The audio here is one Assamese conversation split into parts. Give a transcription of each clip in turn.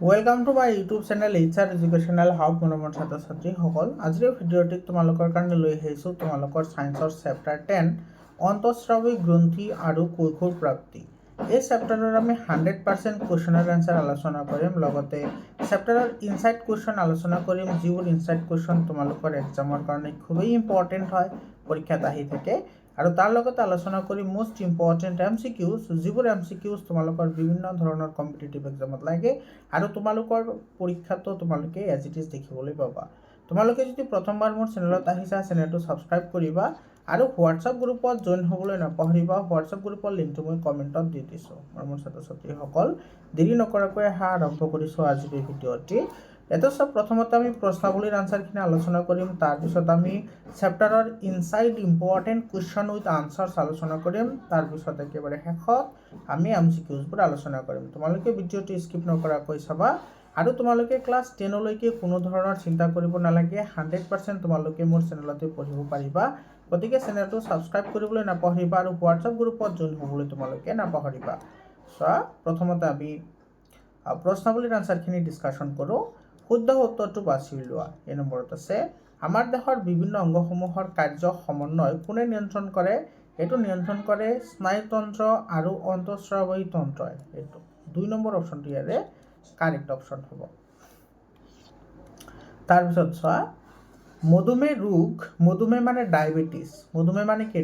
Welcome to my YouTube channel HR educational hub মৰমৰ ছাত্ৰ ছাত্ৰীসকল। আজিৰ ভিডিঅ'টিত তোমালোকৰ কাৰণে লৈ আহিছোঁ তোমালোকৰ ছায়েন্সৰ চেপ্টাৰ 10 অন্তঃস্ৰাৱী গ্ৰন্থি আৰু কৈশোৰ প্ৰাপ্তি। এই চেপ্টাৰৰ আমি 100% কুৱেশ্যনৰ এনচাৰ আলোচনা কৰিম, লগতে চেপ্টাৰৰ ইনচাইট কুৱেশ্যন আলোচনা কৰিম, যিবোৰ ইনচাইট কুৱেশ্যন তোমালোকৰ এক্সামৰ কাৰণে খুবেই ইম্পৰ্টেণ্ট হয়, পৰীক্ষাত আহি থাকে। আৰু তাৰ লগতে আলোচনা কৰিম মোষ্ট ইম্পৰ্টেণ্ট MCQs, যিবোৰ MCQs তোমালোকৰ বিভিন্ন ধৰণৰ কম্পিটিটিভ এক্সামত লাগে আৰু তোমালোকৰ পৰীক্ষাতো তোমালোকে এজ ইট ইজ দেখিবলৈ পাবা। তোমালোকে যদি প্ৰথমবাৰ মোৰ চেনেলত আহিছা, চেনেলটো ছাবস্ক্ৰাইব কৰিবা আৰু হোৱাটছআপ গ্ৰুপত জইন হ'বলৈ নাপাহৰিবা। হোৱাটছআপ গ্ৰুপৰ লিংকটো মই কমেণ্টত দি দিছোঁ। মোৰ ছাত্ৰ ছাত্ৰীসকল, দেৰি নকৰাকৈ আৰম্ভ কৰিছোঁ আজিৰ এই ভিডিঅ'টি। এটা চব প্ৰথমতে আমি প্ৰশ্নাৱলীৰ আনচাৰখিনি আলোচনা কৰিম, তাৰপিছত আমি চেপ্টাৰৰ inside important question with answers আলোচনা কৰিম, তাৰপিছত একেবাৰে শেষত আমি MCQsবোৰ আলোচনা কৰিম। তোমালোকে ভিডিঅ'টো স্কিপ নকৰাকৈ চাবা আৰু তোমালোকে ক্লাছ 10লৈকে কোনো ধৰণৰ চিন্তা কৰিব নালাগে। 100% তোমালোকে মোৰ চেনেলতে পঢ়িব পাৰিবা। গতিকে চেনেলটো ছাবস্ক্ৰাইব কৰিবলৈ নাপাহৰিবা আৰু হোৱাটছআপ গ্ৰুপত জইন হ'বলৈ তোমালোকে নাপাহৰিবা। চোৱা, প্ৰথমতে আমি প্ৰশ্নাৱলীৰ আনচাৰখিনি ডিছকাশ্যন কৰোঁ। শুদ্ধ উত্তৰটো বাছি উলিওৱা। এই নম্বৰত আছে, আমাৰ দেশৰ বিভিন্ন অংগসমূহৰ কাৰ্য সমন্বয় কোনে নিয়ন্ত্ৰণ কৰে? এইটো নিয়ন্ত্ৰণ কৰে স্নায়ুতন্ত্ৰ আৰু অন্তঃস্ৰাৱী তন্ত্ৰই। এইটো 2 নম্বৰ অপশ্যনটো ইয়াৰে কাৰেক্ট অপশ্যন হ'ব। তাৰপিছত চোৱা, মধুমেহ ৰোগ, মধুমেহ মানে ডায়েবেটিছ, মধুমেহ মানে কি?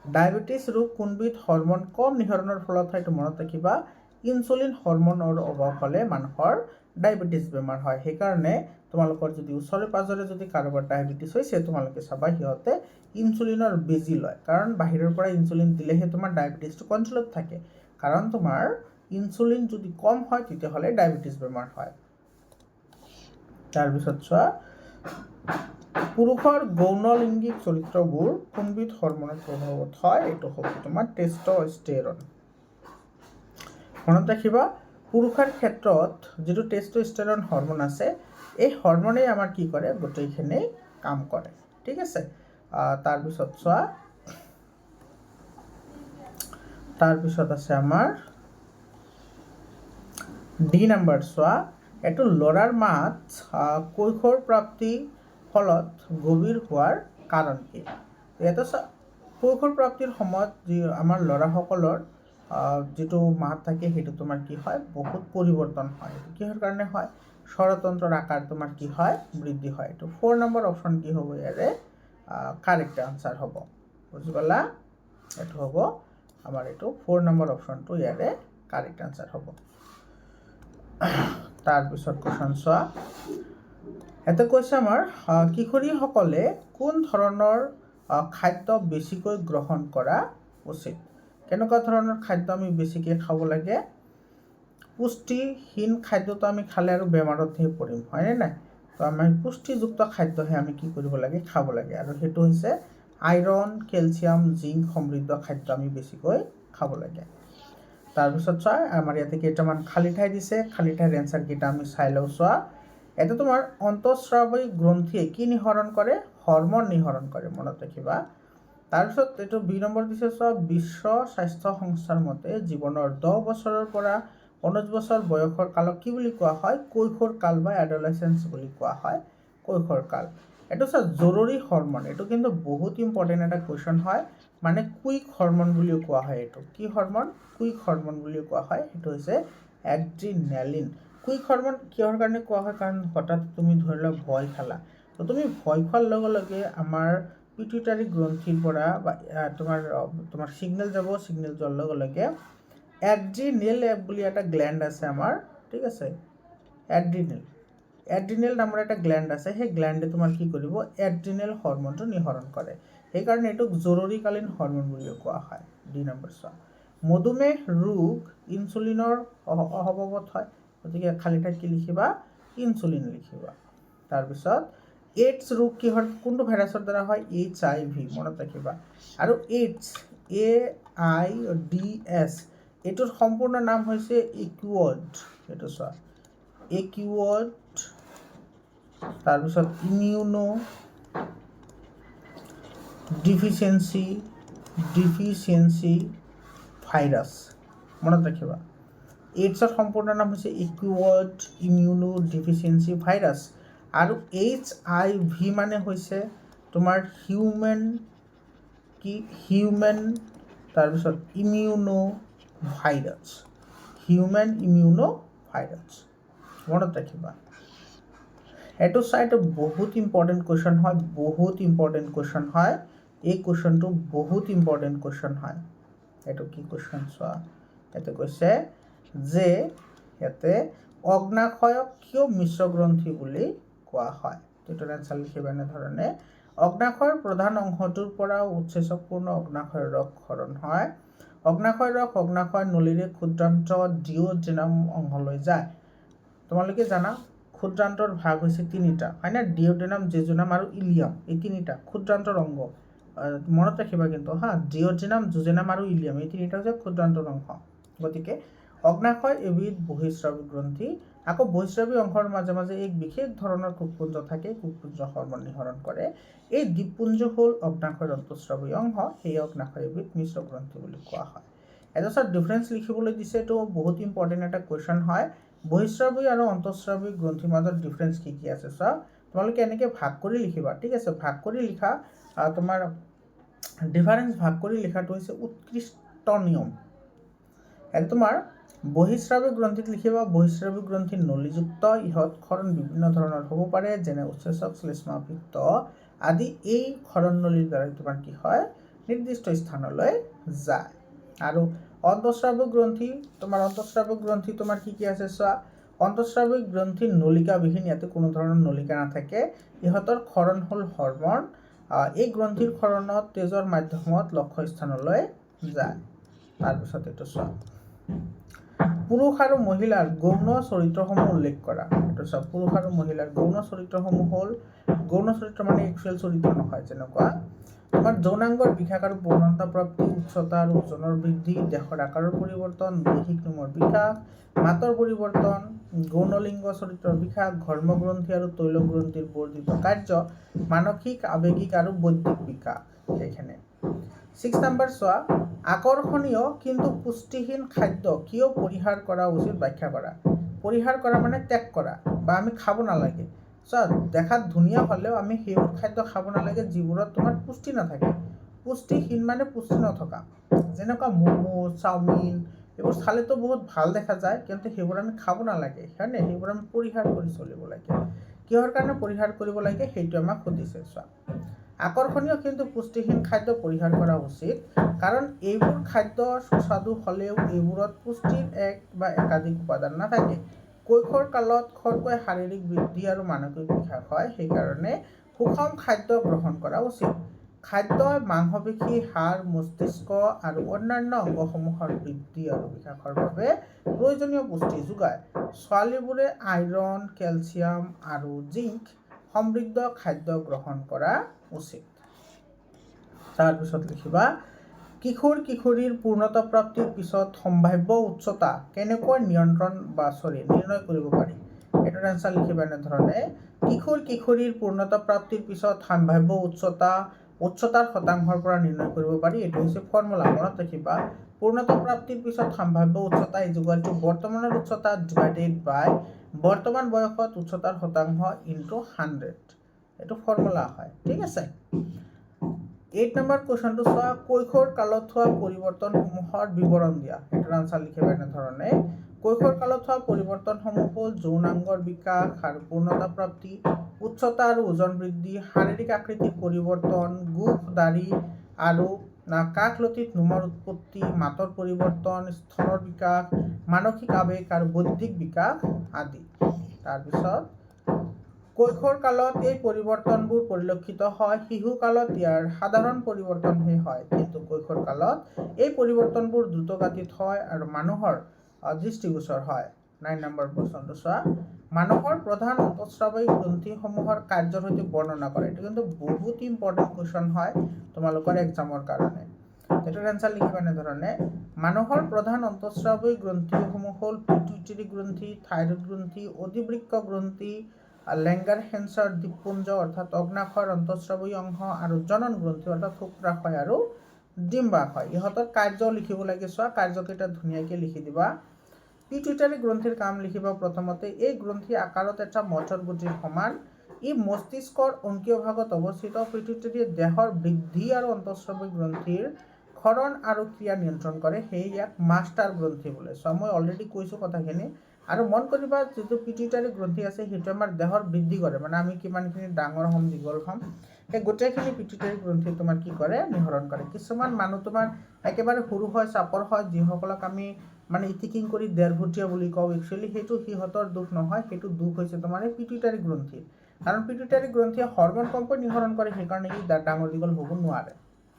ডায়েবেটিছ ৰোগ কোনবিধ হৰমন কম নিঃসৰণৰ ফলত হয়? এইটো মনত ৰাখিবা। ইনচুলিন হৰমনৰ অভাৱ হ'লে মানুহৰ ডায়েবেটিছ বেমাৰ হয়। সেইকাৰণে তোমালোকৰ যদি ওচৰে পাঁজৰে যদি কাৰোবাৰ ডায়েবেটিছ হৈছে, তোমালোকে চাবা সিহঁতে ইনচুলিনৰ বেজি লয়, কাৰণ বাহিৰৰ পৰা ইনচুলিন দিলেহে তোমাৰ ডায়েবেটিছটো কণ্ট্ৰলত থাকে। কাৰণ তোমাৰ ইনচুলিন যদি কম হয় তেতিয়াহ'লে ডায়েবেটিছ বেমাৰ হয়। তাৰপিছত চোৱা, পুৰুষৰ গৌণলিংগিক চৰিত্ৰবোৰ কোনবিধ হৰমনৰ প্ৰভাৱত হয়? এইটো হ'ব তোমাৰ টেষ্টষ্টেৰন। মনত ৰাখিবা, পুৰুষৰ ক্ষেত্ৰত যিটো টেষ্টষ্টেৰন হৰমন আছে, এই হৰমনেই আমাৰ কি কৰে? গোটেইখিনি কাম কৰে। ঠিক আছে। তাৰপিছত চোৱা, তাৰপিছত আছে আমাৰ ডি নম্বৰ। চোৱা, এইটো ল'ৰাৰ মাত কৈশোৰ প্ৰাপ্তিৰ ফলত গভীৰ হোৱাৰ কাৰণ কি? ইয়াতে চোৱা, কৈশোৰ প্ৰাপ্তিৰ সময়ত যি আমাৰ ল'ৰাসকলৰ যিটো মাত থাকে সেইটো তোমাৰ কি হয়? বহুত পৰিৱৰ্তন হয়। কিহৰ কাৰণে হয়? স্বৰতন্ত্ৰৰ আকাৰ তোমাৰ কি হয়? বৃদ্ধি হয়। এইটো 4 নম্বৰ অপশ্যন কি হ'ব? ইয়াৰে কাৰেক্ট আনচাৰ হ'ব। বুজি পালা? এইটো হ'ব আমাৰ এইটো 4 নম্বৰ অপশ্যনটো ইয়াৰে কাৰেক্ট আনচাৰ হ'ব। তাৰপিছত কুৱেশ্যন চোৱা, এটা কৈছে আমাৰ কিশোৰীসকলে কোন ধৰণৰ খাদ্য বেছিকৈ গ্ৰহণ কৰা উচিত? কেনেকুৱা ধৰণৰ খাদ্য আমি বেছিকৈ খাব লাগে? পুষ্টিহীন খাদ্যটো আমি খালে আৰু বেমাৰতহে পৰিম, হয়নে নাই? তো আমি পুষ্টিযুক্ত খাদ্যহে আমি কি কৰিব লাগে? খাব লাগে। আৰু সেইটো হৈছে আইৰণ, কেলছিয়াম, জিংক সমৃদ্ধ খাদ্য আমি বেছিকৈ খাব লাগে। তাৰপিছত চোৱা, আমাৰ ইয়াতে কেইটামান খালী ঠাই দিছে, খালী ঠাইৰ এনচাৰকেইটা আমি চাই লওঁ। চোৱা, এটা তোমাৰ অন্তঃস্ৰাৱী গ্ৰন্থিয়ে কি নিঃসৰণ কৰে? হৰমন নিঃসৰণ কৰে। মনত ৰাখিবা। তাৰপিছত এইটো 2 নম্বৰ দিছে। চোৱা, বিশ্ব স্বাস্থ্য সংস্থাৰ মতে জীৱনৰ 10 বছৰৰ পৰা 19 বছৰ বয়সৰ কালক কি বুলি কোৱা হয়? কৈশোৰ কাল বা এডলেচেন্স বুলি কোৱা হয়। কৈশোৰ কাল। এইটো চোৱা, জৰুৰী হৰমন। এইটো কিন্তু বহুত ইম্পৰ্টেণ্ট এটা কুৱেশ্যন হয়। মানে কুইক হৰমন বুলিও কোৱা হয়। এইটো কি হৰমন? কুইক হৰমন বুলিও কোৱা হয়। সেইটো হৈছে এড্ৰিনেলিন। কুইক হৰমন কিহৰ কাৰণে কোৱা হয়? কাৰণ হঠাৎ তুমি ধৰি লোৱা ভয় খালা, তো তুমি ভয় খোৱাৰ লগে লগে আমাৰ পিটুইটাৰী গ্ৰন্থিৰ পৰা বা তোমাৰ ছিগনেল যাব, ছিগনেল যোৱাৰ লগে লগে এড্ৰিনেল বুলি এটা গ্লেণ্ড আছে আমাৰ, ঠিক আছে? এড্ৰিনেল নামৰ এটা গ্লেণ্ড আছে। সেই গ্লেণ্ডে তোমাৰ কি কৰিব? এড্ৰিনেল হৰমনটো নিঃসৰণ কৰে। সেইকাৰণে এইটোক জৰুৰীকালীন হৰমন বুলিও কোৱা হয়। 2 নম্বৰ চোৱা, মধুমেহ ৰোগ ইনচুলিনৰ অভাৱত হয়। গতিকে খালী ঠাইত কি লিখিবা? ইনচুলিন লিখিবা। তাৰপিছত এইডছ ৰোগ কিহৰ, কোনটো ভাইৰাছৰ দ্বাৰা হয়? HIV। মনত ৰাখিবা। আৰু এইডছ, AIDS, এইটোৰ সম্পূৰ্ণ নাম হৈছে একিউঅড। এইটো চোৱা, একিউঅড। তাৰপিছত ইমিউনো ডিফিচিয়েঞ্চি ভাইৰাছ। মনত ৰাখিবা। এইডছৰ সম্পূৰ্ণ নাম হৈছে একিউট ইমিউনোডেফিচিয়েঞ্চি ভাইৰাছ আৰু HIV মানে হৈছে তোমাৰ হিউমেন তাৰপিছত ইমিউনো ভাইৰাছ মনত ৰাখিবা। এইটো চাইটো বহুত ইম্পৰ্টেণ্ট কুৱেশ্যন হয় এই কুৱেশ্যনটো বহুত ইম্পৰ্টেণ্ট কুৱেশ্যন হয়। এইটো কি কুৱেশ্যন চোৱা, ইয়াতে কৈছে যে ইয়াতে অগ্নাশয়ক কিয় মিশ্ৰ গ্ৰন্থি বুলি কোৱা হয়। এইটো এনচাৰ লিখিবা এনেধৰণে, অগ্নাশয়ৰ প্ৰধান অংশটোৰ পৰা উৎসেচকপূৰ্ণ অগ্নাশয় ৰস ক্ষৰণ হয়। অগ্নাশয় ৰস অগ্নাশয় নলীৰে ক্ষুদ্ৰান্ত ডিঅ'ডেনাম অংশলৈ যায়। তোমালোকে জানা ক্ষুদ্ৰান্তৰ ভাগ হৈছে তিনিটা হয় না, ডিঅ'ডেনাম, জেজুনাম আৰু ইলিয়াম, এই তিনিটা ক্ষুদ্ৰান্তৰ অংগ মনত ৰাখিবা কিন্তু হা, ডিঅ'ডেনাম, জুজেনাম আৰু ইলিয়াম এই তিনিটা হৈছে ক্ষুদ্ৰান্তৰ অংশ। গতিকে অগ্নাশয় এবিধ বহিঃস্ৰাৱী গ্ৰন্থি। আকৌ বহিঃস্ৰাৱী অংশৰ মাজে মাজে এক বিশেষ ধৰণৰ কোষপুঞ্জ থাকে, কোষপুঞ্জ হৰমন নিঃসৰণ কৰে। এই দ্বীপপুঞ্জ হ'ল অগ্নাশয়ৰ অন্তঃস্ৰাৱী অংশ, সেই অগ্নাশয় এবিধ মিশ্ৰ গ্ৰন্থি বুলি কোৱা হয়। এটা ডিফাৰেঞ্চ লিখিবলৈ দিছে, এইটো বহুত ইম্পৰ্টেণ্ট এটা কুৱেশ্যন হয়। বহিঃস্ৰাৱী আৰু অন্তঃস্ৰাৱী গ্ৰন্থিৰ মাজত ডিফাৰেঞ্চ কি কি আছে চোৱা, তোমালোকে এনেকৈ ভাগ কৰি লিখিবা, ঠিক আছে। ভাগ কৰি লিখা, তোমাৰ ডিফাৰেঞ্চ ভাগ কৰি লিখাটো হৈছে উৎকৃষ্ট নিয়ম। এটা তোমাৰ বহিঃস্ৰাৱী গ্ৰন্থিত লিখিবা, বহিঃস্ৰাৱী গ্ৰন্থি নলীযুক্ত, ইহঁত ক্ষৰণ বিভিন্ন ধৰণৰ হ'ব পাৰে, যেনে উৎসেচক, শ্লেষ্মা, পিত্ত আদি। এই ক্ষৰণ নলীৰ দ্বাৰা তোমাৰ কি হয়, নিৰ্দিষ্ট স্থানলৈ যায়। আৰু অন্তঃস্ৰাৱী গ্ৰন্থি, তোমাৰ কি কি আছে চোৱা, অন্তঃস্ৰাৱী গ্ৰন্থি নলিকাবিহীন, ইয়াতে কোনো ধৰণৰ নলিকা নাথাকে। ইহঁতৰ ক্ষৰণ হ'ল হৰমন। এই গ্ৰন্থিৰ ক্ষৰণত তেজৰ মাধ্যমত লক্ষ্য স্থানলৈ যায়। তাৰপিছত এইটো চোৱা, পুৰুষ আৰু মহিলাৰ গৌণ চৰিত্ৰসমূহ উল্লেখ কৰা। এইটো চোৱা, পুৰুষ আৰু মহিলাৰ গৌণ চৰিত্ৰসমূহ হ'ল, গৌণ চৰিত্ৰ মানে একচুৱেল চৰিত্ৰ নহয়, যেনেকুৱা তোমাৰ যৌনাংগৰ বিকাশ আৰু পূৰ্ণতা প্ৰাপ্তি, উচ্চতা আৰু ওজনৰ বৃদ্ধি, দেহৰ আকাৰৰ পৰিৱৰ্তন, দৈহিক নোমৰ বিকাশ, মাতৰ পৰিৱৰ্তন, গৌণলিংগ চৰিত্ৰৰ বিকাশ, ঘৰ্মগ্ৰন্থি আৰু তৈলগ্ৰন্থিৰ বৰ্ধিত কাৰ্য, মানসিক, আৱেগিক আৰু বৌদ্ধিক বিকাশ। সেইখিনি 6 নম্বৰ চোৱা, আকৰ্ষণীয় কিন্তু পুষ্টিহীন খাদ্য কিয় পৰিহাৰ কৰা উচিত ব্যাখ্যা কৰা। পৰিহাৰ কৰা মানে ত্যাগ কৰা বা আমি খাব নালাগে। চোৱা, দেখাত ধুনীয়া হ'লেও আমি সেইবোৰ খাদ্য খাব নালাগে যিবোৰত তোমাৰ পুষ্টি নাথাকে। পুষ্টিহীন মানে পুষ্টি নথকা, যেনেকুৱা ম'ম', চাওমিন, এইবোৰ খালেতো বহুত ভাল দেখা যায়, কিন্তু সেইবোৰ আমি খাব নালাগে, হয়নে? সেইবোৰ আমি পৰিহাৰ কৰি চলিব লাগে। কিহৰ কাৰণে পৰিহাৰ কৰিব লাগে সেইটো আমাক সুধিছে। চোৱা, আকৰ্ষণীয় কিন্তু পুষ্টিহীন খাদ্য পৰিহাৰ কৰা উচিত, কাৰণ এইবোৰ খাদ্য সুস্বাদু হ'লেও এইবোৰত পুষ্টিৰ এক বা একাধিক উপাদান নাথাকে। কৈশোৰ কালত খৰকৈ শাৰীৰিক বৃদ্ধি আৰু মানসিক বিকাশ হয়, সেইকাৰণে সুষম খাদ্য গ্ৰহণ কৰা উচিত। খাদ্যই মাংসপেশী, হাড়, মস্তিষ্ক আৰু অন্যান্য অংগসমূহৰ বৃদ্ধি আৰু বিকাশৰ বাবে প্ৰয়োজনীয় পুষ্টি যোগায়। ছোৱালীবোৰে আইৰণ, কেলছিয়াম আৰু জিংক সমৃদ্ধ খাদ্য গ্ৰহণ কৰা উচিত। তাৰপিছত লিখিবা, কিশোৰ-কিশোৰীৰ পূৰ্ণতা প্ৰাপ্তিৰ পিছত সম্ভাৱ্য উচ্চতা কেনেকৈ নিৰ্ণয় কৰিব পাৰি। এইটোৰ এনচাৰ লিখিবা এনেধৰণে, কিশোৰ-কিশোৰীৰ পূৰ্ণতা প্ৰাপ্তিৰ পিছত সম্ভাৱ্য উচ্চতাৰ শতাংশৰ পৰা নিৰ্ণয় কৰিব পাৰি। এইটো হৈছে ফৰ্মুলা, মনত ৰাখিবা। পূৰ্ণতা প্ৰাপ্তিৰ পিছত সম্ভাৱ্য উচ্চতা = বৰ্তমানৰ উচ্চতা ডিভাইডেড বাই বৰ্তমান বয়সত উচ্চতাৰ শতাংশ ইনটু 100। এইটো ফৰ্মুলা হয়, ঠিক আছে। 8 নম্বৰ কুৱেশ্যনটো চোৱা, কৈশোৰ কালত হোৱা পৰিৱৰ্তনসমূহৰ বিৱৰণ দিয়া। এইটোৰ আনচাৰ লিখিবা এনেধৰণে, কৈশোৰ কালত হোৱা পৰিৱৰ্তনসমূহ হ'ল যৌনাংগৰ বিকাশ আৰু পূৰ্ণতা প্ৰাপ্তি, উচ্চতা আৰু ওজন বৃদ্ধি, শাৰীৰিক আকৃতিৰ পৰিৱৰ্তন, গোফ, দাঢ়ি আৰু কাষলতিত নোমৰ উৎপত্তি, মাতৰ পৰিৱৰ্তন, স্তনৰ বিকাশ, মানসিক আৱেগ আৰু বৌদ্ধিক বিকাশ আদি। তাৰপিছত কৈশোৰ কালত এই পৰিৱৰ্তনবোৰ পৰিলক্ষিত হয়, শিশুকালত ইয়াৰ সাধাৰণ পৰিৱৰ্তনহে হয়, কিন্তু কৈশোৰ কালত এই পৰিৱৰ্তনবোৰ দ্ৰুতগতিত হয় আৰু মানুহৰ দৃষ্টিগোচৰ হয়। 9 নম্বৰ প্ৰশ্নটো চোৱা, মানুহৰ প্ৰধান অন্তঃস্ৰাৱী গ্ৰন্থিসমূহৰ কাৰ্যৰ সৈতে বৰ্ণনা কৰে। এইটো কিন্তু বহুত ইম্পৰ্টেণ্ট কুৱেশ্যন হয় তোমালোকৰ এক্সামৰ কাৰণে। এইটোৰ এনচাৰ লিখিবা এনেধৰণে, মানুহৰ প্ৰধান অন্তঃস্ৰাৱী গ্ৰন্থিসমূহ হ'ল পিটুইটাৰী গ্ৰন্থি, থাইৰয়ড গ্ৰন্থি, অধিবৃক্ক গ্ৰন্থি, লেংগাৰহেন্সৰ দ্বীপপুঞ্জ অৰ্থাৎ অগ্নাশয়ৰ অন্তঃস্ৰাৱী অংশ আৰু জনন গ্ৰন্থি অৰ্থাৎ শুক্ৰাশয় আৰু ডিম্বাশয়। ইহঁতৰ কাৰ্য লিখিব লাগে। চোৱা, কাৰ্যকেইটা ধুনীয়াকৈ লিখি দিবা। পিটুইটাৰী গ্ৰন্থিৰ কাম লিখিব প্ৰথমতে এই গ্ৰন্থি আকাৰত এটা মটৰ গুটিৰ সমান ই মস্তিষ্কৰ অংকীয় ভাগত অৱস্থিত পিটুইটাৰীয়ে দেহৰ বৃদ্ধি আৰু অন্তঃস্ৰাৱিক গ্ৰন্থিৰ ক্ষৰণ আৰু ক্ৰিয়া নিয়ন্ত্ৰণ কৰে সেয়ে ইয়াক মাষ্টাৰ গ্ৰন্থি বোলে চ' মই অলৰেডি কৈছোঁ কথাখিনি আৰু মন কৰিবা যিটো পিটুইটাৰী গ্ৰন্থি আছে সেইটো আমাৰ দেহৰ বৃদ্ধি কৰে মানে আমি কিমানখিনি ডাঙৰ হ'ম দীঘল হ'ম সেই গোটেইখিনি পিটুইটাৰী গ্ৰন্থি তোমাৰ কি কৰে নিহৰণ কৰে কিছুমান মানুহ তোমাৰ একেবাৰে সৰু হয় চাপৰ হয় যিসকলক আমি মানে ইটিকিং কৰি ডেৰভুটীয়া বুলি কওঁ একচুৱেলি সেইটো সিহঁতৰ দুখ নহয় সেইটো দুখ হৈছে তোমাৰ এই পিটুইটাৰী গ্ৰন্থি কাৰণ পিটুইটাৰী গ্ৰন্থিয়ে হৰমন কমকৈ নিহৰণ কৰে সেইকাৰণে ই ডাঙৰ দীঘল হ'ব নোৱাৰে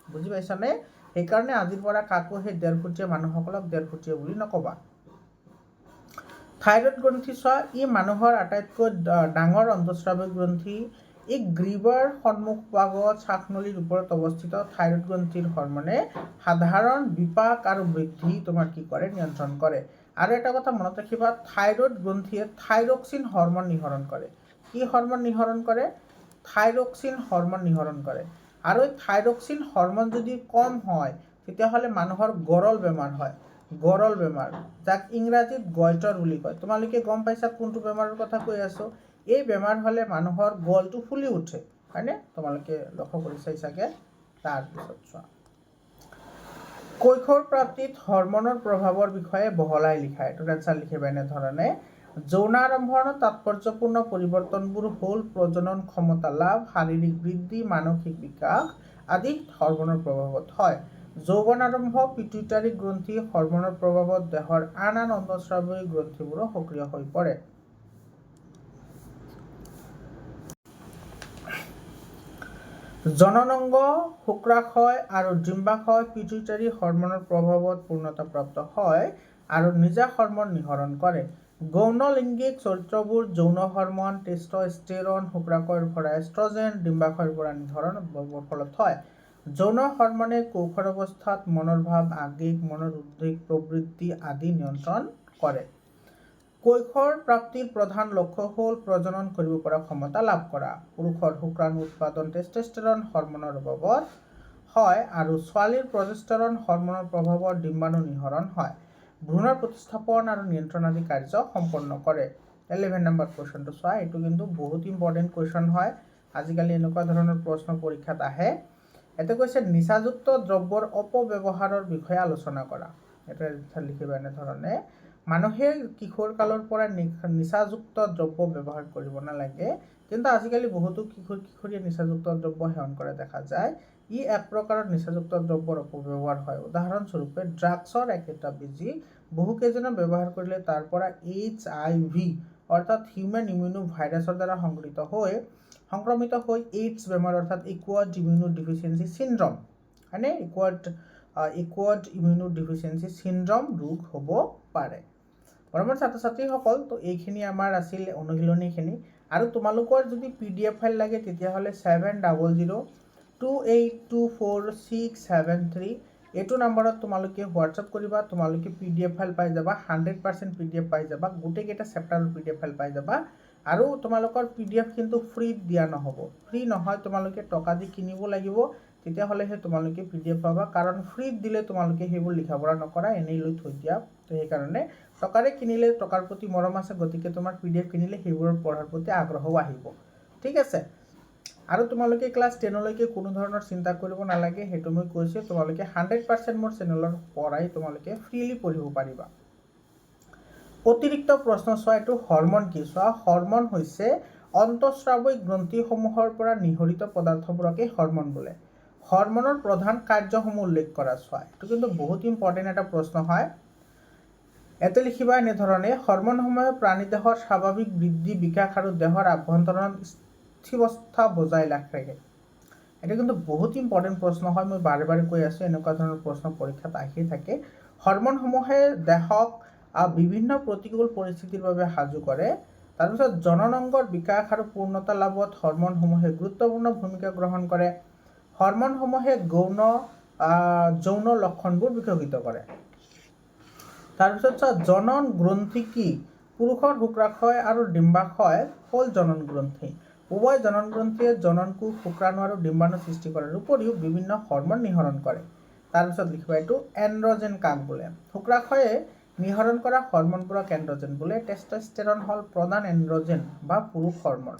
বুজি পাইছানে সেইকাৰণে আজিৰ পৰা কাকো সেই ডেৰফুটীয়া মানুহসকলক ডেৰফুটীয়া বুলি নকবা থাইৰয়ড গ্ৰন্থি চোৱা ই মানুহৰ আটাইতকৈ ডাঙৰ অন্তঃস্ৰাৱিক গ্ৰন্থি ই গ্ৰীবৰ সন্মুখ ভাগত শ্বাসনলীৰ ওপৰত অৱস্থিত থাইৰয়ড গ্ৰন্থিৰ হৰমনে সাধাৰণ বিপাক আৰু বৃদ্ধি তোমাৰ কি কৰে নিয়ন্ত্ৰণ কৰে আৰু এটা কথা মনত ৰাখিবা থাইৰয়ড গ্ৰন্থিয়ে থাইৰক্সিন হৰমন নিহৰণ কৰে কি হৰমন নিহৰণ কৰে থাইৰক্সিন হৰমন নিহৰণ কৰে আৰু এই থাইৰক্সিন হৰমন যদি কম হয় তেতিয়াহ'লে মানুহৰ গৰল বেমাৰ হয় গৰল বেমাৰ যাক ইংৰাজীত গয়টৰ বুলি কয় তোমালোকে গম পাইছা কোনটো বেমাৰৰ কথা কৈ আছো এই বেমাৰ হ'লে মানুহৰ গলটো ফুলি উঠে হয়নে তোমালোকে লক্ষ্য কৰিছাই চাগে তাৰপিছত চোৱা কৈশোৰ প্ৰাপ্তিত হৰমনৰ প্ৰভাৱৰ বিষয়ে বহলাই লিখা এইটো এনচাৰ লিখিবা এনেধৰণে যৌনাৰম্ভণৰ তাৎপৰ্যপূৰ্ণ পৰিৱৰ্তনবোৰ হ'ল প্ৰজনন ক্ষমতা লাভ শাৰীৰিক বৃদ্ধি মানসিক বিকাশ আদি হৰমনৰ প্ৰভাৱত হয় যৌৱনাৰম্ভ পিটুইটাৰী গ্ৰন্থি হৰমনৰ প্ৰভাৱত দেহৰ আন অন্তঃস্ৰাৱিক গ্ৰন্থিবোৰো সক্ৰিয় হৈ পৰে জননাংগ শুক্ৰাশয় আৰু ডিম্বাশয় পিটুইটাৰী হৰমনৰ প্ৰভাৱত পূৰ্ণতাপ্ৰাপ্ত হয় আৰু নিজা হৰমন নিহৰণ কৰে গৌণ লিংগিক চৰিত্ৰবোৰ যৌন হৰমন টেষ্টষ্টেৰন শুক্ৰাশয়ৰ পৰা এষ্ট্ৰজেন ডিম্বাশয়ৰ পৰা নিহৰণ ফলত হয় যৌন হৰমনে কৈশোৰ অৱস্থাত মনৰ ভাৱ আবেগ মনৰ উদ্বেগ প্ৰবৃত্তি আদি নিয়ন্ত্ৰণ কৰে কৈশোৰ প্ৰাপ্তিৰ প্ৰধান লক্ষ্য হ'ল প্ৰজনন কৰিব পৰা ক্ষমতা লাভ কৰা পুৰুষৰ শুক্ৰাণু উৎপাদন টেষ্টষ্টেৰন হৰমনৰ অভাৱত হয় আৰু ছোৱালীৰ প্ৰজেষ্টেৰন হৰমনৰ প্ৰভাৱত ডিম্বাণু নিহৰণ হয় ভ্ৰূণৰ প্ৰতিস্থাপন আৰু নিয়ন্ত্ৰণ আদি কাৰ্য সম্পন্ন কৰে 11 নম্বৰ কুৱেশ্যনটো চোৱা এইটো কিন্তু বহুত ইম্পৰ্টেণ্ট কুৱেশ্যন হয় আজিকালি এনেকুৱা ধৰণৰ প্ৰশ্ন পৰীক্ষাত আহে এটা কৈছে নিচাযুক্ত দ্ৰব্যৰ অপব্যৱহাৰৰ বিষয়ে আলোচনা কৰা এটা লিখিবা এনেধৰণে মানুহে কিশোৰ কালৰ পৰা নিচাযুক্ত দ্ৰব্য ব্যৱহাৰ কৰিব নালাগে কিন্তু আজিকালি বহুতো কিশোৰীয়ে নিচাযুক্ত দ্ৰব্য সেৱন কৰা দেখা যায় ই এক প্ৰকাৰৰ নিচাযুক্ত দ্ৰব্যৰ অপব্যৱহাৰ হয় উদাহৰণস্বৰূপে ড্ৰাগছৰ একেটা বেজি বহুকেইজনে ব্যৱহাৰ কৰিলে তাৰ পৰা HIV অৰ্থাৎ হিউমেন ইমিউনো ভাইৰাছৰ দ্বাৰা সংক্ৰমিত হৈ এইডছ বেমাৰ অৰ্থাৎ একুৱাৰ্ড ইমিউনো ডিফিচিয়েঞ্চি চিনড্ৰম হয়নে একুৱাৰ্ড ইমিউনো ডিফিচিয়েঞ্চি চিনড্ৰম ৰোগ হ'ব পাৰে মৰমৰ ছাত্ৰ ছাত্ৰীসকল তো এইখিনি আমাৰ আছিল অনুশীলনীখিনি আৰু তোমালোকৰ যদি PDF ফাইল লাগে তেতিয়াহ'লে 7002824673 এইটো নম্বৰত তোমালোকে হোৱাটছআপ কৰিবা তোমালোকে PDF ফাইল পাই যাবা 100% PDF পাই যাবা গোটেইকেইটা চেপ্টাৰৰ PDF ফাইল পাই যাবা আৰু তোমালোকৰ PDF কিন্তু ফ্ৰী দিয়া নহ'ব ফ্ৰী নহয় তোমালোকে টকা দি কিনিব লাগিব তেতিয়াহ'লেহে তোমালোকে PDF পাবা কাৰণ ফ্ৰীত দিলে তোমালোকে সেইবোৰ লিখা পঢ়া নকৰা এনেই লৈ থৈ দিয়া তো সেইকাৰণে টকাৰে কিনিলে টকাৰ প্ৰতি মৰম আছে গতিকে তোমাৰ PDF কিনিলে সেইবোৰৰ পঢ়াৰ প্ৰতি আগ্ৰহও আহিব ঠিক আছে আৰু তোমালোকে ক্লাছ 10 লৈকে কোনো ধৰণৰ চিন্তা কৰিব নালাগে সেইটো মই কৈছো তোমালোকে 100% মোৰ চেনেলৰ পঢ়াই তোমালোকে ফ্ৰীলি পঢ়িব পাৰিবা অতিৰিক্ত প্ৰশ্ন চোৱা এইটো হৰমন কি চোৱা হৰমন হৈছে অন্তঃস্ৰাৱিক গ্ৰন্থিসমূহৰ পৰা নিহৰিত পদাৰ্থবোৰকে হৰমন বোলে হৰমনৰ প্ৰধান কাৰ্যসমূহ উল্লেখ কৰা চোৱা এইটো কিন্তু বহুত ইম্পৰ্টেণ্ট এটা প্ৰশ্ন হয় এতে লিখিবা এনেধৰণে হৰমনসমূহে প্ৰাণীদেহৰ স্বাভাৱিক বৃদ্ধি বিকাশ আৰু দেহৰ আভ্যন্তৰীণ স্থিতাৱস্থা বজাই ৰাখে এটা কিন্তু বহুত ইম্পৰ্টেণ্ট প্ৰশ্ন হয় মই বাৰে বাৰে কৈ আছো এনেকুৱা ধৰণৰ প্ৰশ্ন পৰীক্ষাত আহি থাকে হৰমনসমূহে দেহক বিভিন্ন প্ৰতিকূল পৰিস্থিতিৰ বাবে সাজু কৰে তাৰপিছত জননাংগৰ বিকাশ আৰু পূৰ্ণতা লাভত হৰমনসমূহে গুৰুত্বপূৰ্ণ ভূমিকা গ্ৰহণ কৰে হৰমনসমূহে যৌন লক্ষণবোৰ বিকশিত কৰে তাৰপিছত জনন গ্ৰন্থি কি পুৰুষৰ শুক্ৰাশয় আৰু ডিম্বাশয় হ'ল জনন গ্ৰন্থি উভয় জনন গ্ৰন্থিয়ে জননকোষ শুক্ৰাণু আৰু ডিম্বাণু সৃষ্টি কৰাৰ উপৰিও বিভিন্ন হৰমন নিহৰণ কৰে তাৰপিছত লিখিবা এইটো এন্ড্ৰজেন কাক বোলে শুক্ৰাশয়ে নিঃসৰণ কৰা হৰমনবোৰক এন্ড্ৰজেন বোলে। টেষ্টষ্টেৰন হ'ল প্ৰধান এন্ড্ৰজেন বা পুৰুষ হৰমন।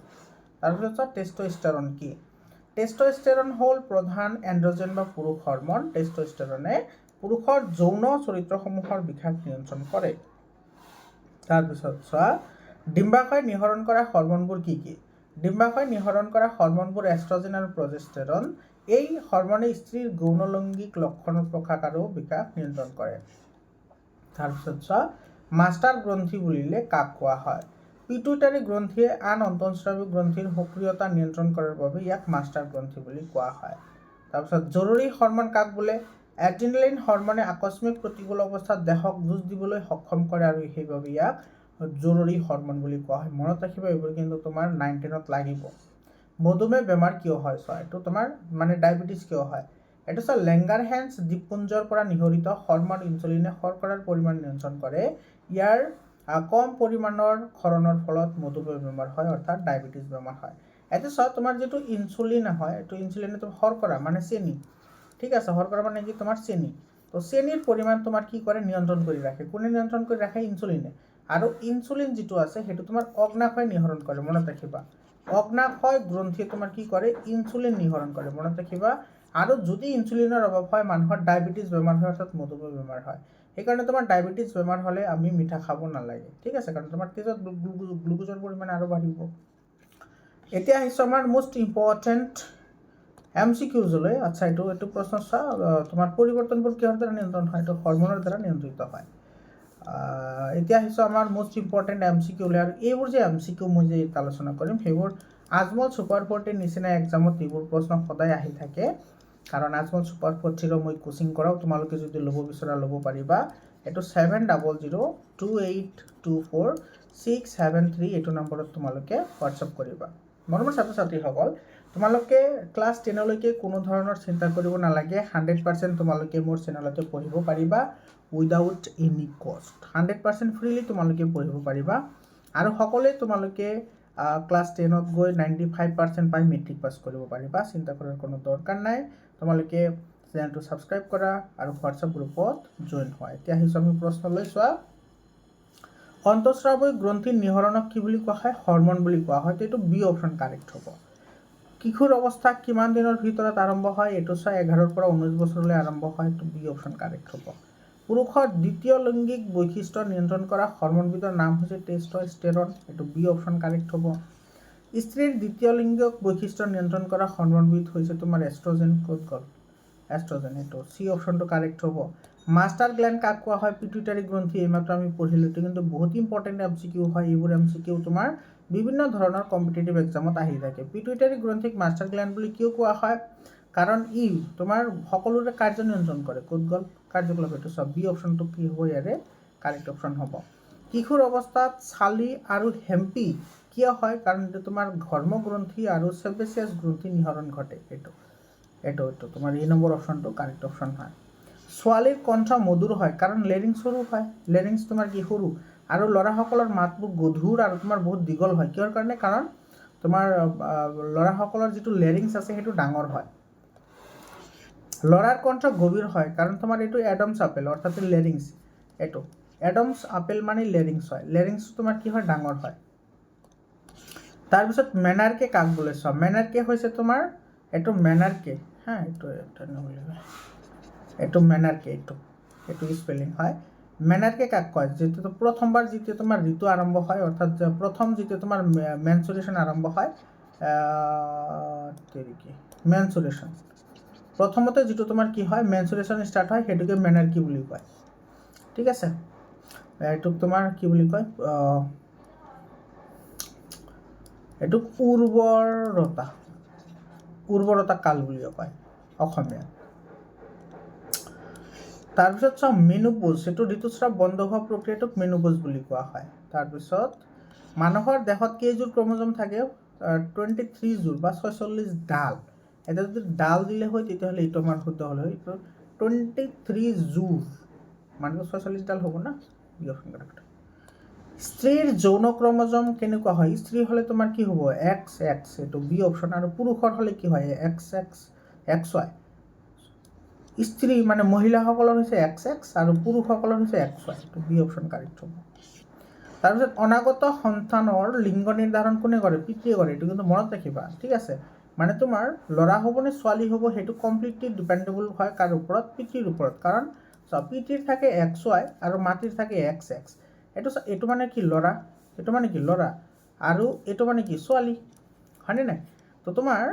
তাৰপিছত টেষ্টষ্টেৰন কি? টেষ্টষ্টেৰন হ'ল প্ৰধান এন্ড্ৰজেন বা পুৰুষ হৰমন। টেষ্টষ্টেৰনে পুৰুষৰ যৌন চৰিত্ৰসমূহৰ বিকাশ নিয়ন্ত্ৰণ কৰে। তাৰপিছত চোৱা, ডিম্বাশয় নিঃসৰণ কৰা হৰমনবোৰ কি কি? ডিম্বাশয় নিঃসৰণ কৰা হৰমনবোৰ এষ্ট্ৰজেন আৰু প্ৰজেষ্টেৰন। এই হৰমনে স্ত্ৰীৰ গৌণলৈংগিক লক্ষণৰ প্ৰকাশ আৰু বিকাশ নিয়ন্ত্ৰণ কৰে। তাৰপিছত চোৱা, মাষ্টাৰ গ্ৰন্থি বুলিলে কাক কোৱা হয়? পিটুইটাৰী গ্ৰন্থিয়ে আন অন্তঃস্ৰাৱী গ্ৰন্থিৰ সক্ৰিয়তা নিয়ন্ত্ৰণ কৰাৰ বাবে ইয়াক মাষ্টাৰ গ্ৰন্থি বুলি কোৱা হয়। তাৰপিছত জৰুৰী হৰমন কাক বোলে? এড্ৰিনেলিন হৰমনে আকস্মিক প্ৰতিকূল অৱস্থাত দেহক যুঁজ দিবলৈ সক্ষম কৰে আৰু সেইবাবে ইয়াক জৰুৰী হৰমন বুলি কোৱা হয়। মনত ৰাখিবা, এইবোৰ কিন্তু তোমাৰ 9, 10ত লাগিব। মধুমেহ বেমাৰ কিয় হয়? চোৱা, এইটো তোমাৰ মানে ডায়েবেটিছ কিয় হয়? এইটো চোৱা, লেংগাৰহেন্স দ্বীপপুঞ্জৰ পৰা নিঃসৰিত হৰমন ইনচুলিনে শৰ্কৰাৰ পৰিমাণ নিয়ন্ত্ৰণ কৰে। ইয়াৰ কম পৰিমাণৰ ক্ষৰণৰ ফলত মধুমেহ বেমাৰ হয়, অৰ্থাৎ ডায়েবেটিছ বেমাৰ হয়। এতিয়া চোৱা, তোমাৰ যিটো ইনচুলিন হয়, এইটো ইনচুলিনে তোমাৰ শৰ্কৰা মানে চেনি, ঠিক আছে, শৰ্কৰা মানে কি তোমাৰ চেনি। তো চেনিৰ পৰিমাণ তোমাৰ কি কৰে? নিয়ন্ত্ৰণ কৰি ৰাখে। কোনে নিয়ন্ত্ৰণ কৰি ৰাখে? ইনচুলিনে। আৰু ইনচুলিন যিটো আছে সেইটো তোমাৰ অগ্নাশয় নিঃসৰণ কৰে। মনত ৰাখিবা, অগ্নাশয় গ্ৰন্থিয়ে তোমাৰ কি কৰে? ইনচুলিন নিঃসৰণ কৰে। মনত ৰাখিবা। আৰু যদি ইনচুলিনৰ অভাৱ হয়, মানুহৰ ডায়েবেটিছ বেমাৰ হয়, অৰ্থাৎ মধুমেহ বেমাৰ হয়। সেইকাৰণে তোমাৰ ডায়েবেটিছ বেমাৰ হ'লে আমি মিঠা খাব নালাগে, ঠিক আছে, কাৰণ তোমাৰ তেজত গ্লুকোজৰ পৰিমাণ আৰু বাঢ়িব। এতিয়া আহিছোঁ আমাৰ মোষ্ট ইম্পৰ্টেণ্ট MCQজলৈ। আচ্ছা, এইটো প্ৰশ্ন চোৱা, তোমাৰ পৰিৱৰ্তনবোৰ কিহৰ দ্বাৰা নিয়ন্ত্ৰণ হয়? এইটো হৰমনৰ দ্বাৰা নিয়ন্ত্ৰিত হয়। এতিয়া আহিছোঁ আমাৰ মোষ্ট ইম্পৰ্টেণ্ট MCQলৈ। আৰু এইবোৰ যে MCQ মই যে আলোচনা কৰিম, সেইবোৰ আজমল সুপাৰ 40 নিচিনা এক্সামত এইবোৰ প্ৰশ্ন সদায় আহি থাকে। কাৰণ আজমল সুপাৰ 40ৰো মই কোচিং কৰাওঁ, তোমালোকে যদি ল'ব বিচৰা ল'ব পাৰিবা। এইটো 7000282467 এইটো নম্বৰত তোমালোকে হোৱাটছআপ কৰিবা। মৰমৰ ছাত্ৰ ছাত্ৰীসকল, তোমালোকে ক্লাছ 10লৈকে কোনো ধৰণৰ চিন্তা কৰিব নালাগে। 100% তোমালোকে মোৰ চেনেলতে পঢ়িব পাৰিবা উইদাউট এনি কষ্ট। 100% ফ্ৰীলি তোমালোকে পঢ়িব পাৰিবা। আৰু সকলোৱে তোমালোকে ক্লাছ 10ত গৈ 95% পাই মেট্ৰিক পাছ কৰিব পাৰিবা। চিন্তা কৰাৰ কোনো দৰকাৰ নাই। তোমালোকে চেনেলটো ছাবস্ক্ৰাইব কৰা আৰু হোৱাটছআপ গ্ৰুপত জইন হোৱা। এতিয়া আহিছোঁ আমি প্ৰশ্নলৈ। চোৱা, অন্তঃস্ৰাৱী গ্ৰন্থিৰ নিঃসৰণক কি বুলি কোৱা হয়? হৰমন বুলি কোৱা হয়। এইটো বি অপশ্যন কাৰেক্ট হ'ব। কিশোৰ অৱস্থা কিমান দিনৰ ভিতৰত আৰম্ভ হয়? এইটো চোৱা, 11ৰ পৰা 19 বছৰলৈ আৰম্ভ হয়। এইটো বি অপশ্যন কাৰেক্ট হ'ব। পুৰুষৰ দ্বিতীয় লৈংগিক বৈশিষ্ট্য নিয়ন্ত্ৰণ কৰা হৰমনবিধৰ নাম হৈছে টেষ্টষ্টেৰন। এইটো বি অপশ্যন কাৰেক্ট হ'ব। স্ত্ৰীৰ দ্বিতীয় লিংগিক বৈশিষ্ট্য নিয়ন্ত্ৰণ কৰা হৰমনবিধ হৈছে তোমাৰ এষ্ট্ৰজেন। ক'ত গ'ল? এষ্ট্ৰজেন। এইটো চি অপশ্যনটো কাৰেক্ট হ'ব। মাষ্টাৰ গ্লেণ্ড কাক কোৱা হয়? পিটুইটাৰী গ্ৰন্থি। এইমাত্ৰ আমি পঢ়িলোঁ, এইটো কিন্তু বহুত ইম্পৰ্টেণ্ট MCQ হয়। এইবোৰ MCQ তোমাৰ বিভিন্ন ধৰণৰ কম্পিটিটিভ এক্সামত আহি থাকে। পিটুইটাৰী গ্ৰন্থিক মাষ্টাৰ গ্লেণ্ড বুলি কিয় কোৱা হয়? কাৰণ ই তোমাৰ সকলোৰে কাৰ্য নিয়ন্ত্ৰণ কৰে। ক'ত গ'ল? কাৰ্যকলাপ। এইটো চব বি অপশ্যনটো কি হ'ব? ইয়াৰে কাৰেক্ট অপশ্যন হ'ব। কিশোৰ অৱস্থাত চালি আৰু হেম্পি কিয় হয়? কাৰণ এইটো তোমাৰ ঘৰ্মগ্ৰন্থি আৰু সেবেচিয়াছ গ্ৰন্থি নিঃসৰণ ঘটে। এইটো তোমাৰ এই নম্বৰ অপশ্যনটো কাৰেক্ট অপশ্যন হয়। ছোৱালীৰ কণ্ঠ মধুৰ হয় কাৰণ লেৰিংছ সৰু হয়। লেৰিংছ তোমাৰ কি? সৰু। আৰু ল'ৰাসকলৰ মাতবোৰ গধুৰ আৰু তোমাৰ বহুত দীঘল হয়। কিহৰ কাৰণে? কাৰণ তোমাৰ ল'ৰাসকলৰ যিটো লেৰিংছ আছে সেইটো ডাঙৰ হয়। ল'ৰাৰ কণ্ঠ গভীৰ হয় কাৰণ তোমাৰ এইটো এডামছ আপেল, অৰ্থাৎ লেৰিংছ। এইটো এডামছ আপেল মানে লেৰিংছ হয়। লেৰিংছ তোমাৰ কি হয়? ডাঙৰ হয়। তাৰপিছত মেনাৰ্কে কাক বোলে? চোৱা, মেনাৰ্কে হৈছে তোমাৰ এইটো মেনাৰ্কে, হা, এইটো মেনাৰ্কে, এইটো স্পেলিং হয়। মেনাৰ্কে কাক কয়? যিটো প্ৰথমবাৰ যেতিয়া তোমাৰ ঋতু আৰম্ভ হয়, অৰ্থাৎ প্ৰথম যেতিয়া তোমাৰ মেনচুৰেশ্যন আৰম্ভ হয়, মেনচুৰেশ্যন প্ৰথমতে যিটো তোমাৰ কি হয়? মেনচুৰেশ্যন ষ্টাৰ্ট হয়, সেইটোকে মেনাৰ্কি বুলি কয়, ঠিক আছে। এইটোক তোমাৰ কি বুলি কয়? এইটোক উৰ্বৰতা কাল বুলিও কয় অসমীয়া। তাৰপিছত চোৱা, মেনোপজ, এইটো ঋতুস্ৰাৱ বন্ধ হোৱা প্ৰক্ৰিয়াটোক মেনোপজ বুলি কোৱা হয়। তাৰপিছত মানুহৰ দেহত কেইযোৰ ক্ৰমোজম থাকে? 23 যোৰ বা 46 ডাল। এটা যদি ডাল দিলে হয় তেতিয়াহ'লে এইটো আমাৰ শুদ্ধ হ'লে হয়। 23 যোৰ মানে 46 ডাল হ'ব না। স্ত্ৰীৰ যৌন ক্ৰমোজম কেনেকুৱা হয়? স্ত্ৰী হ'লে তোমাৰ কি হ'ব? XX, এইটো বি অপশ্যন। আৰু পুৰুষৰ হ'লে কি হয়? XX, XY। স্ত্ৰী মানে মহিলাসকলৰ হৈছে XX আৰু পুৰুষসকলৰ হৈছে XY, এইটো বি অপশ্যন কাৰেক্ট হ'ব। তাৰপিছত অনাগত সন্তানৰ লিংগ নিৰ্ধাৰণ কোনে কৰে? পিতৃয়ে কৰে। এইটো কিন্তু মনত ৰাখিবা, ঠিক আছে। মানে তোমাৰ ল'ৰা হ'ব নে ছোৱালী হ'ব সেইটো কমপ্লিটলি ডিপেণ্ডেবল হয় কাৰ ওপৰত? পিতৃৰ ওপৰত। কাৰণ পিতৃৰ থাকে XY আৰু মাতৃৰ থাকে XX। এইটো মানে কি ল'ৰা, এইটো মানে কি ল'ৰা, আৰু এইটো মানে কি ছোৱালী, হয়নে নাই? তো তোমাৰ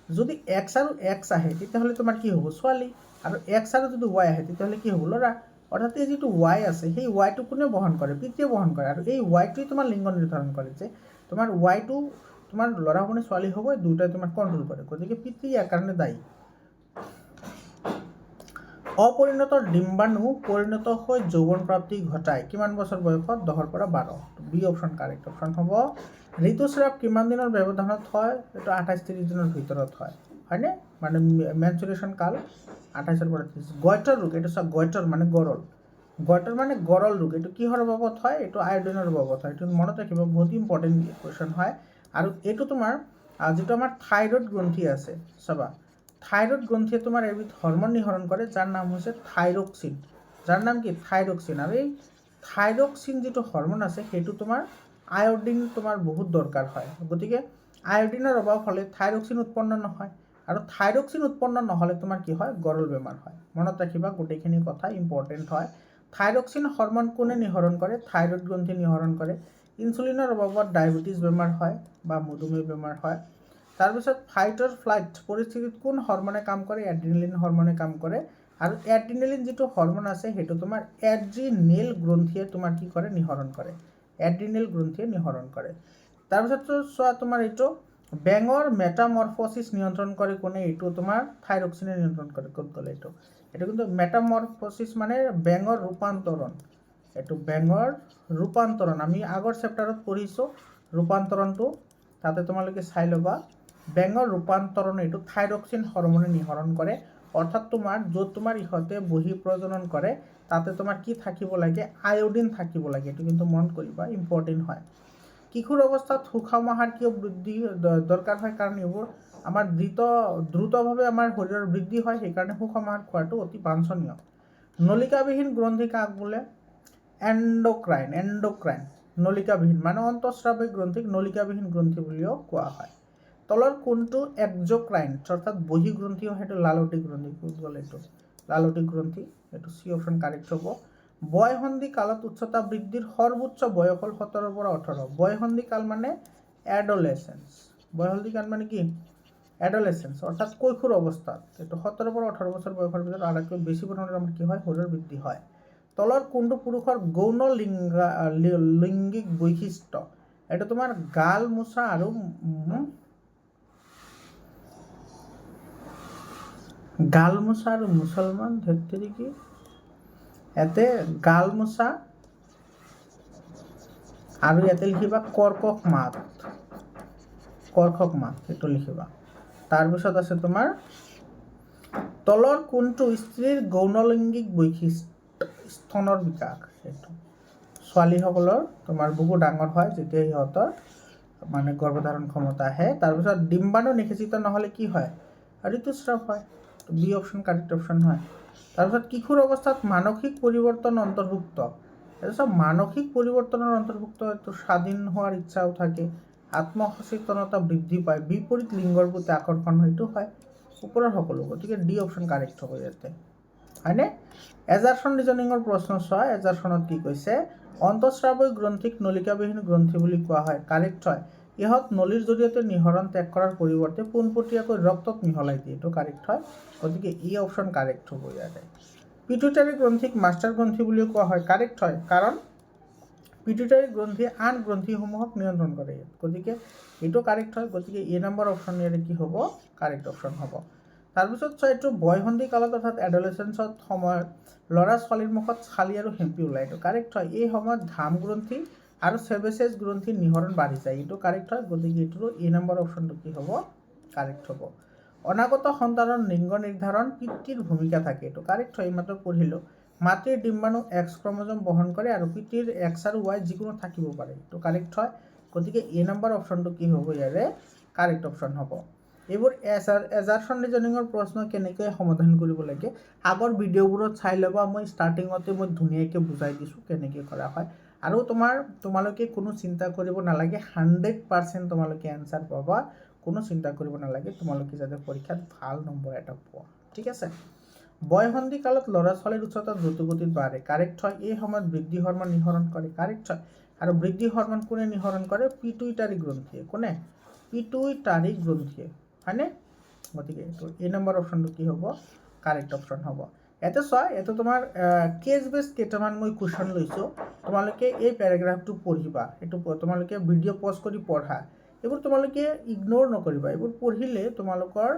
যদি X আৰু X আহে তেতিয়াহ'লে তোমাৰ কি হ'ব? ছোৱালী। আৰু X আৰু যদি Y আহে তেতিয়াহ'লে কি হ'ব? ল'ৰা। অৰ্থাৎ এই যিটো Y আছে সেই Yটো কোনে বহন কৰে? পিতৃয়ে বহন কৰে। আৰু এই Yটোৱে তোমাৰ লিংগ নিৰ্ধাৰণ কৰে যে তোমাৰ Yটো তোমাৰ ল'ৰা হ'ব নে ছোৱালী হ'ব, দুয়োটাই তোমাৰ কণ্ট্ৰল কৰে। গতিকে পিতৃ ইয়াৰ কাৰণে দায়ী। অপৰিণত ডিম্বাণু পৰিণত হৈ যৌৱন প্ৰাপ্তি ঘটায় কিমান বছৰ বয়সত? 10ৰ পৰা 12। বি অপশ্যন কাৰেক্ট অপশ্যন হ'ব। ঋতুস্ৰাৱ কিমান দিনৰ ব্যৱধানত হয়? এইটো 28-30 দিনৰ ভিতৰত হয়, হয়নে? মানে মেনচুৰেশ্যন কাল 28-ৰ পৰা 30। গইটৰ ৰোগ, এইটো চোৱা, গইটৰ মানে গৰল, গইটৰ মানে গৰল ৰোগ, এইটো কিহৰ অভাৱত হয়? এইটো আয়োডিনৰ অভাৱত হয়। এইটো মনত ৰাখিব, বহুত ইম্পৰ্টেণ্ট কুৱেশ্যন হয়। আৰু এইটো তোমাৰ যিটো আমাৰ থাইৰইড গ্ৰন্থি আছে, চাবা, থাইৰইড গ্ৰন্থিয়ে তোমাৰ এবিধ হৰমন নিঃসৰণ কৰে যাৰ নাম হৈছে থাইৰক্সিন। যাৰ নাম কি? থাইৰক্সিন। আৰু এই থাইৰক্সিন যিটো হৰমন আছে সেইটো তোমাৰ আয়োডিন তোমাৰ বহুত দৰকাৰ হয়। গতিকে আয়োডিনৰ অভাৱ হ'লে থাইৰক্সিন উৎপন্ন নহয়, আৰু থাইৰক্সিন উৎপন্ন নহ'লে তোমাৰ কি হয়? গৰল বেমাৰ হয়। মনত ৰাখিবা, গোটেইখিনি কথা ইম্পৰ্টেণ্ট হয়। থাইৰক্সিন হৰমন কোনে নিঃসৰণ কৰে? থাইৰইড গ্ৰন্থি নিঃসৰণ কৰে। ইনচুলিনৰ অভাৱত ডায়েবেটিছ বেমাৰ হয় বা মধুমেহ বেমাৰ হয়। তাৰপিছত ফাইট অৰ ফ্লাইট পৰিস্থিতিত কোন হৰমনে কাম কৰে? এড্ৰিনেলিন হৰমনে কাম কৰে। আৰু এড্ৰিনেলিন যিটো হৰমন আছে সেইটো তোমাৰ এড্ৰিনেল গ্ৰন্থিয়ে তোমাৰ কি কৰে? নিঃসৰণ কৰে। এড্ৰিনেল গ্ৰন্থিয়ে নিঃসৰণ কৰে। তাৰপিছত চোৱা, তোমাৰ এইটো বেঙৰ মেটামৰফচিছ নিয়ন্ত্ৰণ কৰে কোনে? এইটো তোমাৰ থাইৰক্সিনে নিয়ন্ত্ৰণ কৰে। ক'ত গ'লে এইটো কিন্তু মেটামৰফচিছ মানে বেঙৰ ৰূপান্তৰণ। এইটো বেঙৰ ৰূপান্তৰণ আমি আগৰ চেপ্টাৰত পঢ়িছোঁ ৰূপান্তৰণটো, তাতে তোমালোকে চাই ল'বা। বেঙৰ ৰূপান্তৰণ এইটো থাইৰক্সিন হৰমনে নিঃসৰণ কৰে। অৰ্থাৎ তোমাৰ য'ত তোমাৰ ইহঁতে বহি প্ৰজনন কৰে তাতে তোমাৰ কি থাকিব লাগে? আয়োডিন থাকিব লাগে। এইটো কিন্তু মনত কৰিবা, ইম্পৰ্টেণ্ট হয়। কিশোৰ অৱস্থাত সুষম আহাৰ কিয় বৃদ্ধি দৰকাৰ হয়? কাৰণ এইবোৰ আমাৰ দ্ৰুতভাৱে আমাৰ শৰীৰৰ বৃদ্ধি হয়, সেইকাৰণে সুষম আহাৰ খোৱাটো অতি বাঞ্ছনীয়। নলিকাবিহীন গ্ৰন্থি কাক বোলে? এণ্ডোক্ৰাইন। নলিকাবিহীন মানে অন্তঃস্ৰাৱিক গ্ৰন্থিক নলিকাবিহীন গ্ৰন্থি বুলিও কোৱা হয়। তলৰ কোনটো এক্সোক্ৰাইন অৰ্থাৎ বহিঃগ্ৰন্থি হয়? সেইটো লালতি গ্ৰন্থি। ক'ত গ'ল এইটো? লালতি গ্ৰন্থি। এইটো চি অপশ্যন কাৰেক্ট হ'ব। বয়সন্ধি কালত উচ্চতা বৃদ্ধিৰ সৰ্বোচ্চ বয়স হ'ল 17ৰ পৰা 18। বয়সন্ধি কাল মানে এডলেচেন্স। বয়সন্ধি কাল মানে কি? এডলেচেন্স অৰ্থাৎ কৈশোৰ অৱস্থাত। এইটো 17ৰ পৰা 18 বছৰ বয়সৰ ভিতৰত আটাইতকৈ বেছি পৰিমাণে আমাৰ কি হয়? শৰীৰৰ বৃদ্ধি হয়। তলৰ কোনটো পুৰুষৰ গৌণ লিংগিক বৈশিষ্ট্য? এইটো তোমাৰ গাল মোচা আৰু মুছলমান ধেত্ৰী কি ইয়াতে গাল মোচা আৰু ইয়াতে লিখিবা কৰ্কশ মাত, সেইটো লিখিবা। তাৰপিছত আছে তোমাৰ তলৰ কোনটো স্ত্ৰীৰ গৌণলিংগিক বৈশিষ্ট্য? স্তনৰ বিকাশ। সেইটো ছোৱালীসকলৰ তোমাৰ বুকু ডাঙৰ হয় যেতিয়া সিহঁতৰ মানে গৰ্ভধাৰণ ক্ষমতা আহে। তাৰপিছত ডিম্বাণু নিষেচিত নহ'লে কি হয়? ঋতুস্ৰাৱ হয়। বি অপশ্যন কাৰেক্ট অপশ্যন হয়। তাৰপিছত কিশোৰ অৱস্থাত মানসিক পৰিৱৰ্তন অন্তৰ্ভুক্ত। এইটো চব মানসিক পৰিৱৰ্তনৰ অন্তৰ্ভুক্ত। এইটো স্বাধীন হোৱাৰ ইচ্ছাও থাকে, আত্মসচেতনতা বৃদ্ধি পায়, বিপৰীত লিংগৰ প্ৰতি আকৰ্ষণ হয়তো হয়, ওপৰৰ সকলো। গতিকে ডি অপশ্যন কাৰেক্ট হ'ব ইয়াতে, হয়নে? এজাৰছন ৰিজনিঙৰ প্ৰশ্ন চোৱা। এজাৰছনত কি কৈছে? অন্তঃস্ৰাৱিক গ্ৰন্থিক নলিকাবিহীন গ্ৰন্থি বুলি কোৱা হয়। কাৰেক্ট হয়। ইহঁত নলীৰ জৰিয়তে নিঃসৰণ ত্যাগ কৰাৰ পৰিৱৰ্তে পোনপটীয়াকৈ ৰক্তত মিহলাই দিয়ে। এইটো কাৰেক্ট হয়। গতিকে ই অপশ্যন কাৰেক্ট হ'ব ইয়াতে। পিটুইটাৰী গ্ৰন্থিক মাষ্টাৰ গ্ৰন্থি বুলিও কোৱা হয়। কাৰেক্ট হয়, কাৰণ পিটুইটাৰী গ্ৰন্থিয়ে আন গ্ৰন্থিসমূহক নিয়ন্ত্ৰণ কৰে। গতিকে এইটো কাৰেক্ট হয়। গতিকে এ নম্বৰ অপশ্যন ইয়াতে কি হ'ব? কাৰেক্ট অপশ্যন হ'ব। তাৰপিছত চোৱা, এইটো বয়সন্ধি কালত অৰ্থাৎ এডলেচেন্সত সময়ত ল'ৰা ছোৱালীৰ মুখত চালি আৰু হেম্পি ওলায়। এইটো কাৰেক্ট হয়। এই সময়ত ঘাম গ্ৰন্থি আৰু সেবেচিয়াছ গ্ৰন্থিৰ নিঃসৰণ বাঢ়ি যায়। এইটো কাৰেক্ট হয়। গতিকে এইটোৰো এ নম্বৰ অপশ্যনটো কি হ'ব? কাৰেক্ট হ'ব। অনাগত সন্তানৰ লিংগ নিৰ্ধাৰণ পিতৃৰ ভূমিকা থাকে। এইটো কাৰেক্ট হয়, এইমাত্ৰ পঢ়িলোঁ। মাতৃৰ ডিম্বাণু X ক্ৰমোজম বহন কৰে আৰু পিতৃৰ X আৰু Y যিকোনো থাকিব পাৰে। এইটো কাৰেক্ট হয়। গতিকে এ নম্বৰ অপশ্যনটো কি হ'ব? ইয়াৰে কাৰেক্ট অপশ্যন হ'ব। এইবোৰ এজাৰশ্যন ৰিজনিঙৰ প্ৰশ্ন কেনেকৈ সমাধান কৰিব লাগে আগৰ ভিডিঅ'বোৰত চাই ল'বা। মই ষ্টাৰ্টিঙতে মই ধুনীয়াকৈ বুজাই দিছোঁ কেনেকৈ কৰা হয়। আৰু তোমালোকে কোনো চিন্তা কৰিব নালাগে, 100% তোমালোকে এনচাৰ পাবা, কোনো চিন্তা কৰিব নালাগে। তোমালোকে যাতে পৰীক্ষাত ভাল নম্বৰ এটা পোৱা, ঠিক আছে। বয়সন্ধি কালত ল'ৰা ছোৱালীৰ উচ্চতা দ্ৰুতগতিত বাঢ়ে, কাৰেক্ট হয়। এই সময়ত বৃদ্ধি হৰমন নিঃসৰণ কৰে, কাৰেক্ট হয়। আৰু বৃদ্ধি হৰমন কোনে নিঃসৰণ কৰে? পিটুইটাৰী গ্ৰন্থিয়ে। কোনে? পিটুইটাৰী গ্ৰন্থিয়ে, হয়নে? গতিকে এইটো এই নম্বৰ অপশ্যনটো কি হ'ব? কাৰেক্ট অপশ্যন হ'ব। ইয়াতে চোৱা, ইয়াতে তোমাৰ কেছ বেছ কেইটামান মই কুৱেশ্যন লৈছোঁ। তোমালোকে এই পেৰাগ্ৰাফটো পঢ়িবা, এইটো তোমালোকে ভিডিঅ' পজ কৰি পঢ়া। এইবোৰ তোমালোকে ইগন'ৰ নকৰিবা। এইবোৰ পঢ়িলে তোমালোকৰ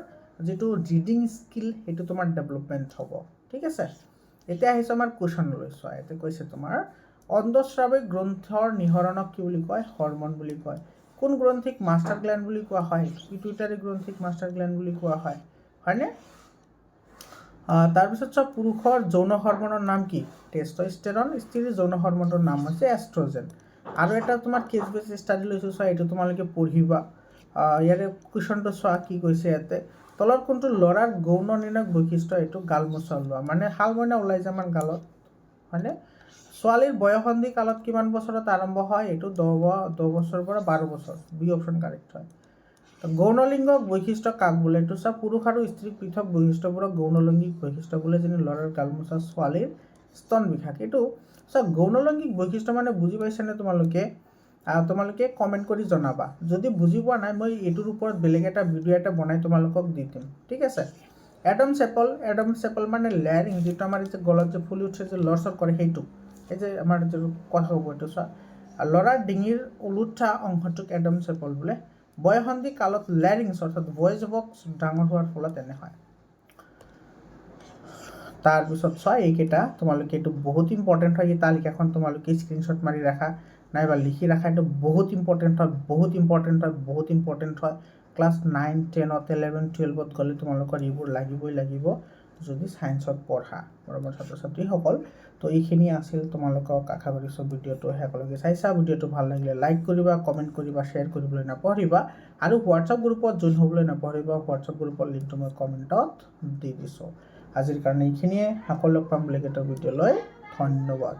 যিটো ৰিডিং স্কিল সেইটো তোমাৰ ডেভেলপমেণ্ট হ'ব, ঠিক আছে। এতিয়া আহিছোঁ আমাৰ কুৱেশ্যন লৈছোঁ। এতিয়া কৈছে তোমাৰ অন্তঃস্ৰাৱিক গ্ৰন্থৰ নিঃসৰণক কি বুলি কয়? হৰমন বুলি কয়। কোন গ্ৰন্থিক মাষ্টাৰ গ্লেণ্ড বুলি কোৱা হয়? পিটুইটাৰী গ্ৰন্থিক মাষ্টাৰ গ্লেণ্ড বুলি কোৱা হয়, হয়নে? তাৰপিছত চব পুৰুষৰ যৌন হৰমনৰ নাম কি? টেষ্টষ্টেৰন। স্ত্ৰীৰ যৌন হৰমনৰ নাম হৈছে এষ্ট্ৰজেন। আৰু এটা তোমাৰ কেছ বেছ ষ্টাডি লৈছোঁ, চোৱা এইটো তোমালোকে পঢ়িবা। ইয়াৰে কুৱেশ্যনটো চোৱা কি কৈছে ইয়াতে, তলৰ কোনটো ল'ৰাৰ গৌণ নিৰ্ণয়ক বৈশিষ্ট্য? এইটো গালমোচা ওলোৱা, মানে শালমইনা ওলাই যায় আমাৰ গালত, হয়নে? ছোৱালীৰ বয়সন্ধি কালত কিমান বছৰত আৰম্ভ হয়? এইটো 10 বছৰৰ পৰা 12 বছৰ। বি অপশ্যন কাৰেক্ট হয়। গৌণলিংগক বৈশিষ্ট্য কাক বোলে? এইটো চোৱা, পুৰুষ আৰু স্ত্ৰীৰ পৃথক বৈশিষ্ট্যবোৰক গৌণলৈংগিক বৈশিষ্ট্য বোলে, যেনে ল'ৰাৰ গালমোচা, ছোৱালীৰ স্তন বিভাগ। এইটো চোৱা, গৌণলৈংগিক বৈশিষ্ট্য মানে বুজি পাইছানে তোমালোকে কমেণ্ট কৰি জনাবা। যদি বুজি পোৱা নাই, মই এইটোৰ ওপৰত বেলেগ এটা ভিডিঅ' এটা বনাই তোমালোকক দি দিম, ঠিক আছে। এডাম চেপল মানে লেয়াৰিং, যিটো আমাৰ যে গলত যে ফুলি উঠে যে লৰচৰ কৰে, সেইটো এই যে আমাৰ যিটো কথা হ'ব, এইটো চোৱা, ল'ৰাৰ ডিঙিৰ ওলোটা অংশটোক এডাম চেপল বোলে। বয়সন্ধি কালত লেয়াৰিংছ অৰ্থাৎ ভইচ বক্স ডাঙৰ হোৱাৰ ফলত এনে হয়। তাৰপিছত চোৱা, এইকেইটা তোমালোকে, এইটো বহুত ইম্পৰ্টেণ্ট হয়। এই তালিকাখন তোমালোকে স্ক্ৰীনশ্বট মাৰি ৰাখা নাইবা লিখি ৰাখা। এইটো বহুত ইম্পৰ্টেণ্ট হয়। ক্লাছ 9, 10, 11, 12 গ'লে তোমালোকৰ এইবোৰ লাগিব যদি ছায়েন্সত পঢ়া, মৰমৰ ছাত্ৰ ছাত্ৰীসকল। তো এইখিনি আছিল, তোমালোকক আশা কৰিছোঁ ভিডিঅ'টো একেলগে চাইছা। ভিডিঅ'টো ভাল লাগিলে লাইক কৰিবা, কমেণ্ট কৰিবা, শ্বেয়াৰ কৰিবলৈ নাপাহৰিবা। আৰু হোৱাটছআপ গ্ৰুপত জইন হ'বলৈ নাপাহৰিবা। হোৱাটছআপ গ্ৰুপৰ লিংকটো মই কমেণ্টত দি দিছোঁ। আজিৰ কাৰণে এইখিনিয়ে, আকৌ লগ পাম বেলেগ এটা ভিডিঅ'লৈ। ধন্যবাদ।